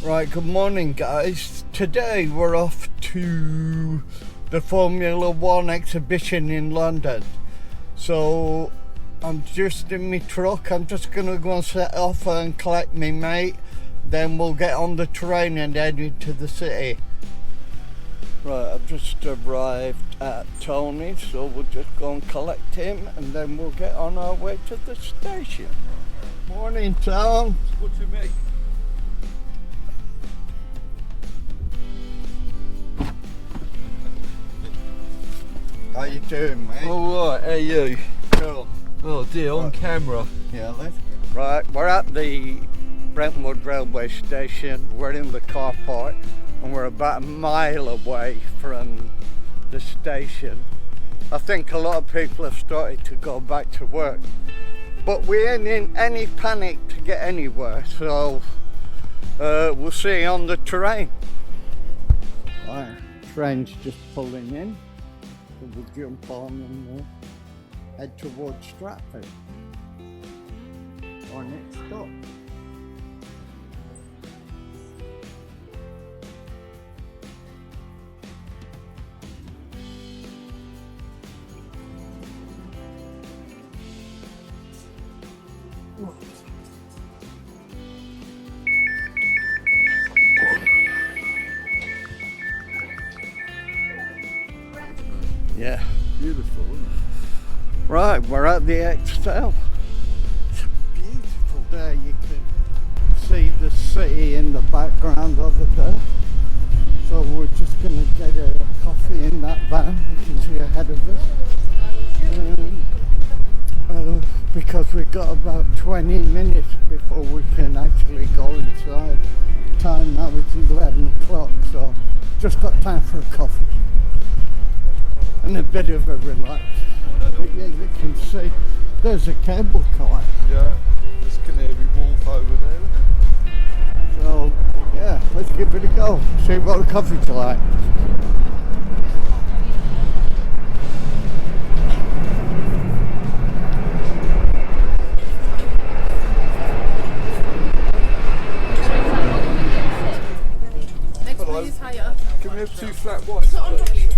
Right, good morning guys. Today we're off to the Formula 1 exhibition in London. So I'm just in my truck. I'm just going to go and set off and collect me mate. Then we'll get on the train and head into the city. Right, I've just arrived at Tony's, so we'll just go and collect him and then we'll get on our way to the station. Morning Tom. What do you make? How you doing, mate? All right, how are you? Cool. Oh dear, on camera. Yeah, let's go. Right, we're at the Brentwood railway station. We're in the car park and we're about a mile away from the station. I think a lot of people have started to go back to work, but we ain't in any panic to get anywhere, so we'll see you on the train. Right, train's just pulling in. We'll jump on and head towards Stratford. Our next stop. Yeah. Beautiful, isn't it? Right, we're at the Excel. It's a beautiful day. You can see the city in the background over there. So we're just going to get a coffee in that van. You can see ahead of us. Because we've got about 20 minutes before we can actually go inside. Time now is 11 o'clock, so just got time for a coffee. And a bit of a relax. But yeah, you can see there's a cable car. Yeah, there's Canary Wharf over there, isn't it? So yeah, let's give it a go. See what the coffee's like. Next one is higher. Can we have 2 flat whites, please?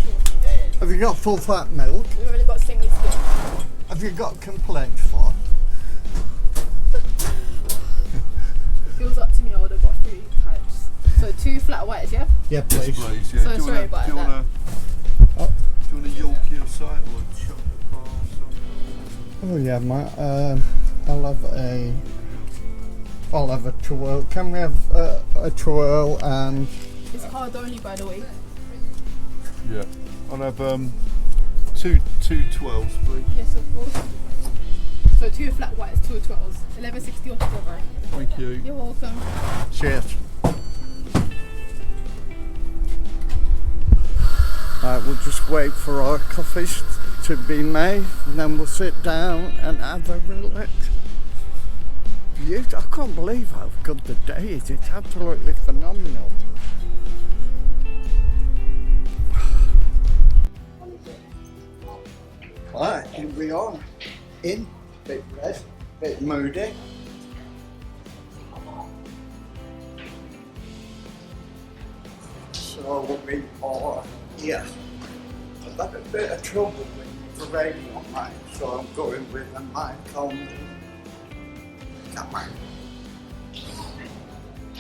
Have you got full fat milk? We've only got single skin. Have you got complex for? Feels up to me, I would have got 3 types. So 2 flat whites, yeah? Yeah, Yes, please. please. Yeah. So do you sorry wanna, about do you that. Wanna, Oh. do you want a Yorkie site or a chocolate bar or something? Oh yeah, I'll have a twirl. Can we have a twirl and It's card only, by the way. Yeah. I'll have two 12s, please. Yes, of course. So 2 flat whites, 2 12s. 11.60 off cover. Thank you. You're welcome. cheers. Right, we'll just wait for our coffees to be made and then we'll sit down and have a relax. I can't believe how good the day is. It's absolutely phenomenal. Right, here we are. In, bit red, bit moody. So we are here. I've had a bit of trouble with the radio mic, so I'm going with a mic on camera.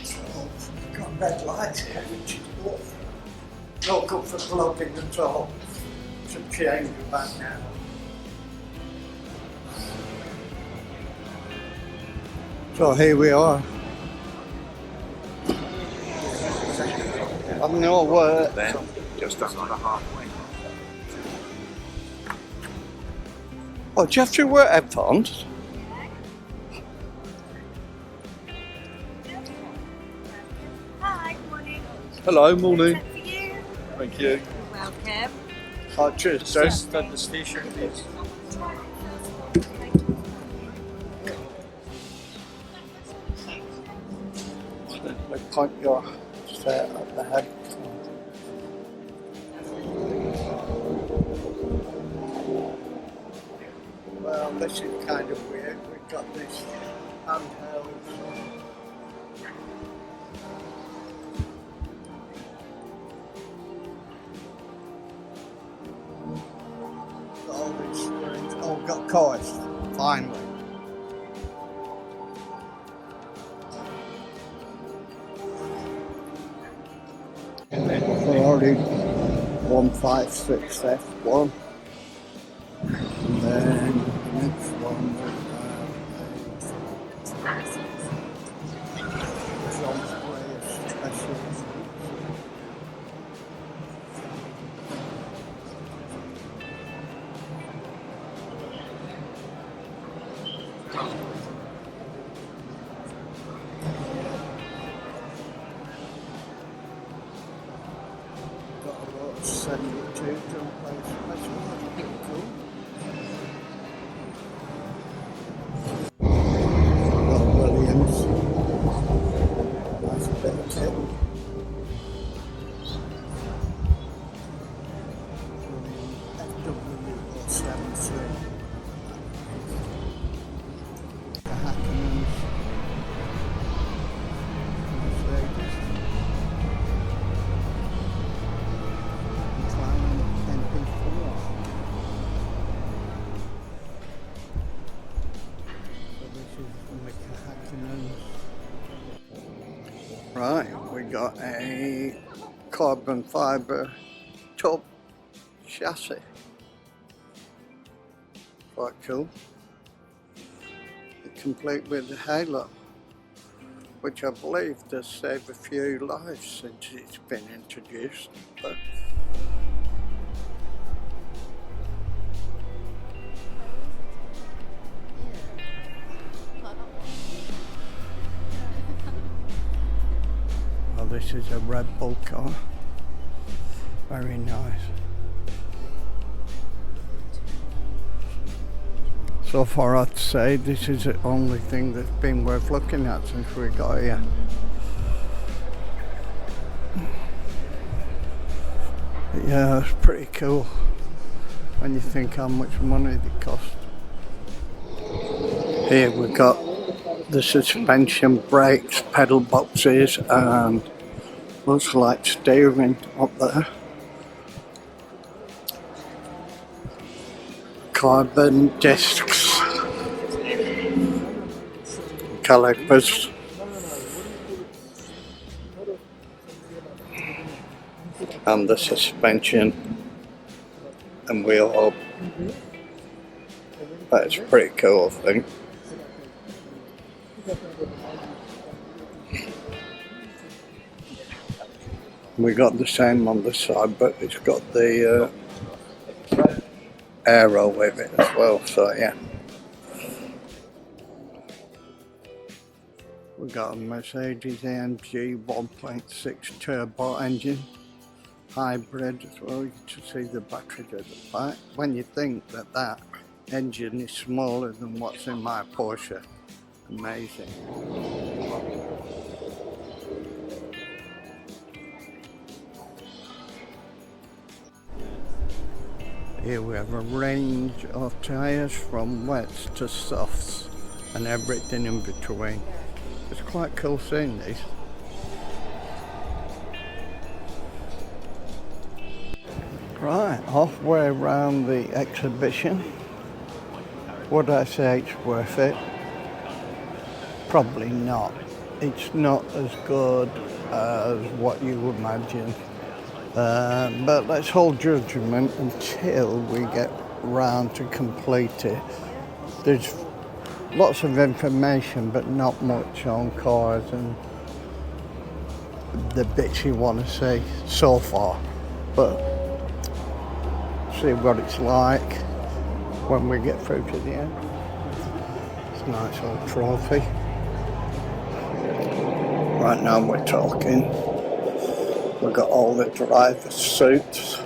So we've got red lights here, which is good. No good for vlogging at all. To change the back now. So here we are. I'm nowhere. Then just under halfway. Oh, do you have to wear headphones? Hi, good morning. Hello, morning. For you. Thank you. Welcome. Oh, cheers, sir. At the station, please. Point your set at the head. Well, this is kind of weird. We've got this handheld Audi 156 F1. And then the next one we have a John Player Special. Got a lot of 72 John Player Special. That's pretty cool. Williams. Nice bit of kit. FW73. The Hackman's. Mercedes. McLaren MP4. So this is the Hackman's. Right, we got a carbon fibre tub chassis. Quite cool. Complete with the halo, which I believe does save a few lives since it's been introduced. But well, this is a Red Bull car. Very nice. So far I'd say this is the only thing that's been worth looking at since we got here. But yeah, it's pretty cool when you think how much money they cost. Here we've got the suspension, brakes, pedal boxes and looks like steering up there. Carbon discs, calipers, and the suspension and wheel hub. That's pretty cool, I think. We got the same on the side, but it's got the aero with it as well, so yeah. We got a Mercedes AMG 1.6 turbo engine, hybrid as well. You can see the batteries at the back. When you think that that engine is smaller than what's in my Porsche, amazing. Here we have a range of tyres from wets to softs and everything in between. It's quite cool seeing these. Right, halfway around the exhibition. Would I say it's worth it? Probably not. It's not as good as what you imagine. But let's hold judgment until we get round to complete it. There's lots of information but not much on cars and the bits you want to see so far. But see what it's like when we get through to the end. It's a nice old trophy. Right now we're talking. We've got all the driver suits.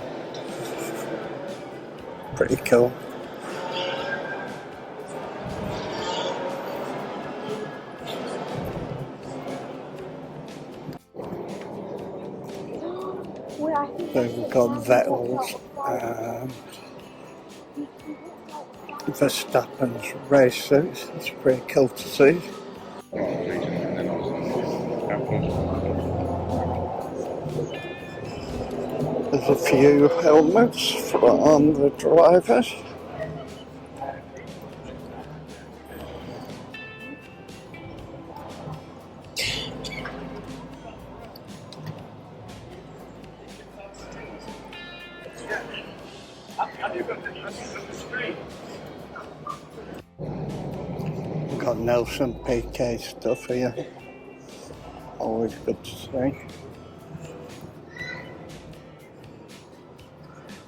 Pretty cool. So we've got Vettel's and Verstappen's race suits. It's pretty cool to see. There's a few helmets from the drivers. We've got Nelson PK stuff here. Always good to see.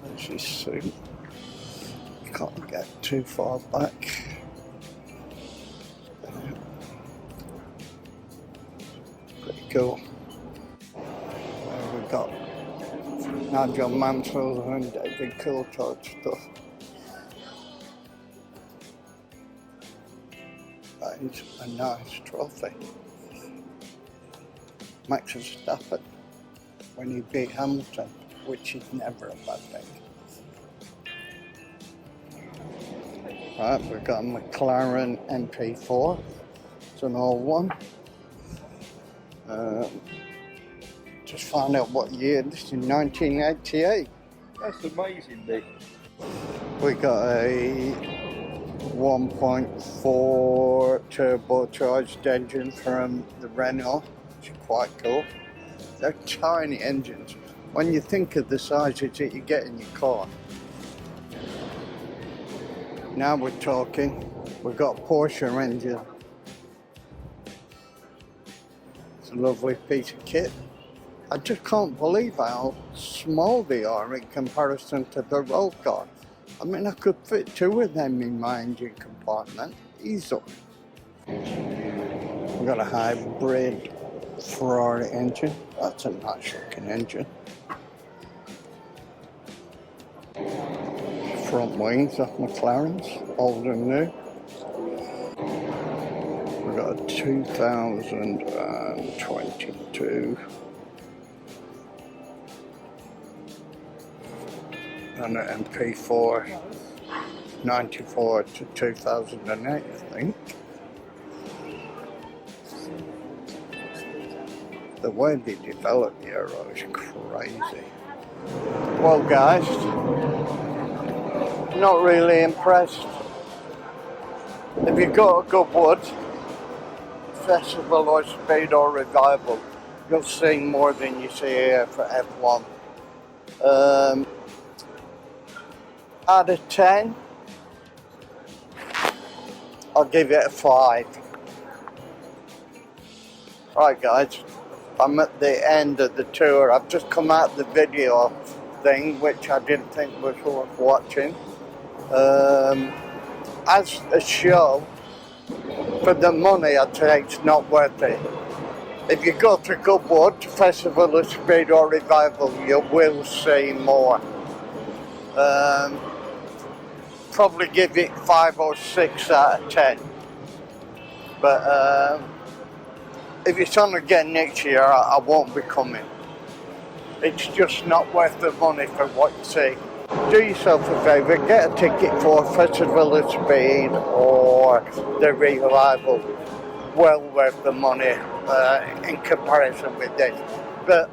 There's his suit. You can't get too far back. Pretty cool. We've got Nigel Mansell and David Coulthard stuff. That is a nice trophy. Max Verstappen when he beat Hamilton, which is never a bad thing. Right, we've got a McLaren MP4. It's an old one. Just found out what year. This is 1988. That's amazing, Nick. We got a 1.4 turbocharged engine from the Renault, which is quite cool. They're tiny engines. When you think of the sizes that you get in your car. Now we're talking. We've got a Porsche engine. It's a lovely piece of kit. I just can't believe how small they are in comparison to the road car. I mean, I could fit two of them in my engine compartment easily. We've got a hybrid Ferrari engine. That's a nice looking engine. Front wings of McLaren's, old and new. We've got a 2022 and an MP4 94 to 2008, I think. The way they developed the Euro is crazy. Well guys, not really impressed. If you go to Goodwood Festival of Speed or Revival, you'll see more than you see here for F1. Out of 10, I'll give it a 5. Right guys, I'm at the end of the tour. I've just come out of the video thing, which I didn't think was worth watching. As a show, for the money I'd say it's not worth it. If you go to Goodwood Festival of Speed or Revival, you will see more. Probably give it 5 or 6 out of 10. But if it's on again next year, I won't be coming. It's just not worth the money for what you see. Do yourself a favour, get a ticket for Festival of Speed or the Revival. Well worth the money in comparison with this. But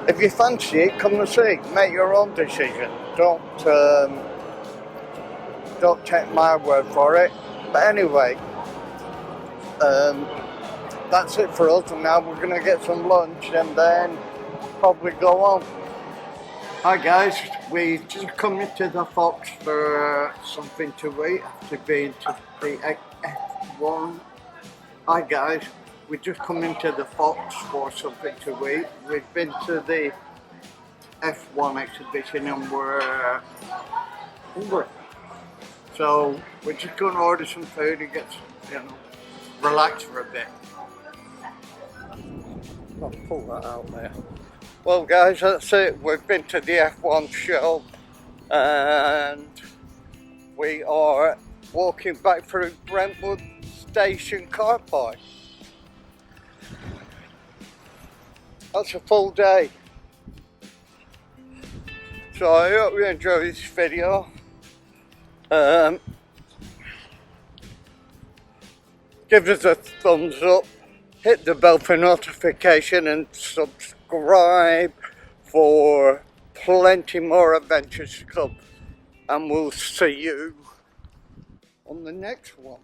if you fancy it, come and see. Make your own decision. Don't take my word for it. But anyway, that's it for us. And now we're going to get some lunch and then probably go home. Hi guys, we just come into the Fox for something to eat after being to the F1. Hi guys, we just come into the Fox for something to eat. We've been to the F1 exhibition and we're hungry. So we're just going to order some food and get, relax for a bit. I'll pull that out there. Well guys, that's it. We've been to the F1 show and we are walking back through Brentwood Station car park. That's a full day. So I hope you enjoy this video. Give us a thumbs up, hit the bell for notification and subscribe for plenty more adventures to come. And we'll see you on the next one.